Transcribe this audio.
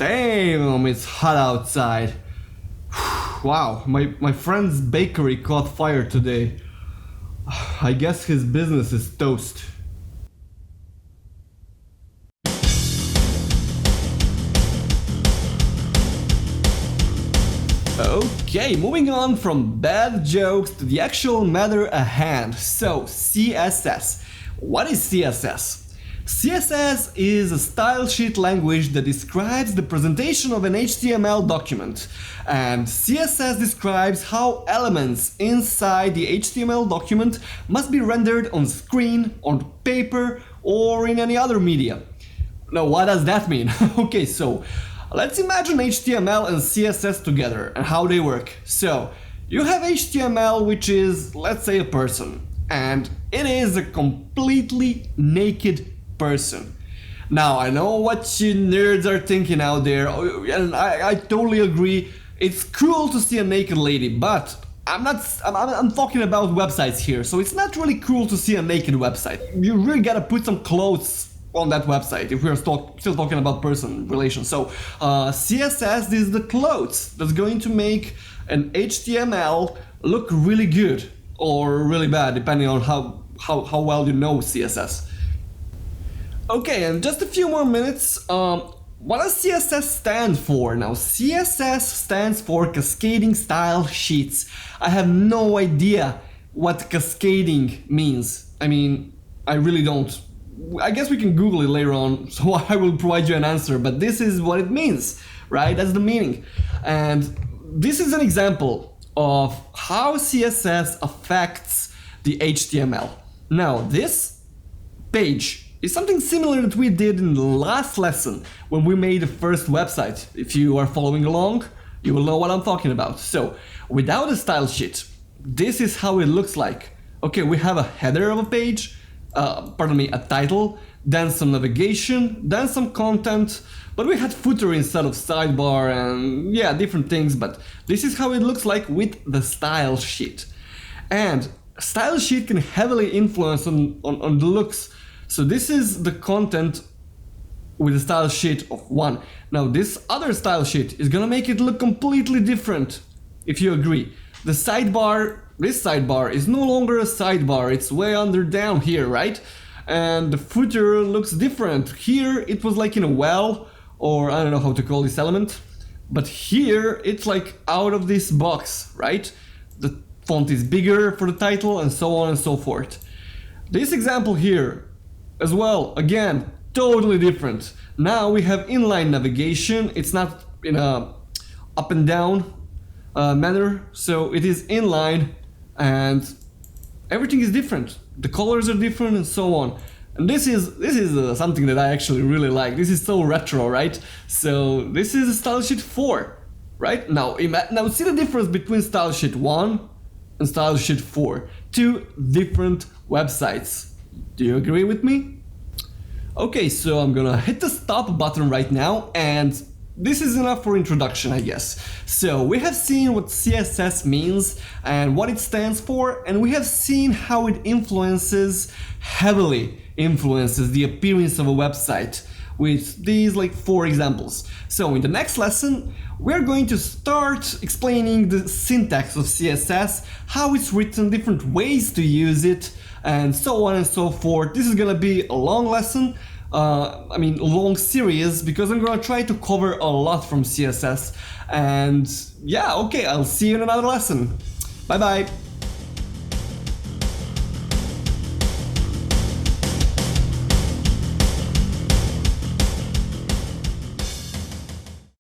Damn, it's hot outside. Wow, my friend's bakery caught fire today. I guess his business is toast. Okay, moving on from bad jokes to the actual matter at hand. So, CSS. What is CSS? CSS is a style sheet language that describes the presentation of an HTML document. And CSS describes how elements inside the HTML document must be rendered on screen, on paper, or in any other media. Now, what does that mean? Okay, so let's imagine HTML and CSS together and how they work. So, you have HTML, which is, let's say, a person, and it is a completely naked person. Now, I know what you nerds are thinking out there, and I totally agree. It's cool to see a naked lady, but I'm talking about websites here, so it's not really cool to see a naked website. You really gotta put some clothes on that website if we're still talking about person relations. So CSS is the clothes that's going to make an HTML look really good or really bad, depending on how well you know CSS. Okay, and just a few more minutes. What does CSS stand for? Now, CSS stands for Cascading Style Sheets. I have no idea what cascading means. I mean, I really don't. I guess we can Google it later on, so I will provide you an answer, but this is what it means, right? That's the meaning. And this is an example of how CSS affects the HTML. Now, this page is something similar that we did in the last lesson when we made the first website. If you are following along, you will know what I'm talking about. So, without a style sheet, this is how it looks like. Okay, we have a header of a page, a title, then some navigation, then some content, but we had footer instead of sidebar and yeah, different things, but this is how it looks like with the style sheet. And style sheet can heavily influence on the looks. So this is the content with a style sheet of 1. Now this other style sheet is gonna make it look completely different, if you agree. The sidebar, this sidebar is no longer a sidebar, it's way under down here, right? And the footer looks different. Here it was like in a well, or I don't know how to call this element, but here it's like out of this box, right? The font is bigger for the title and so on and so forth. This example here as well, again, totally different. Now we have inline navigation. It's not in a up and down manner, so it is inline and everything is different. The colors are different and so on. And this is something that I actually really like. This is so retro, right? So this is style sheet 4, right? Now see the difference between style sheet 1 and style sheet 4. 2 different websites. Do you agree with me? Okay, so I'm gonna hit the stop button right now, and this is enough for introduction, I guess. So we have seen what CSS means and what it stands for, and we have seen how it heavily influences the appearance of a website with these like 4 examples. So in the next lesson, we're going to start explaining the syntax of CSS, how it's written, different ways to use it, and so on and so forth. This is gonna be a long lesson, a long series, because I'm gonna try to cover a lot from CSS. And yeah, okay, I'll see you in another lesson. Bye bye.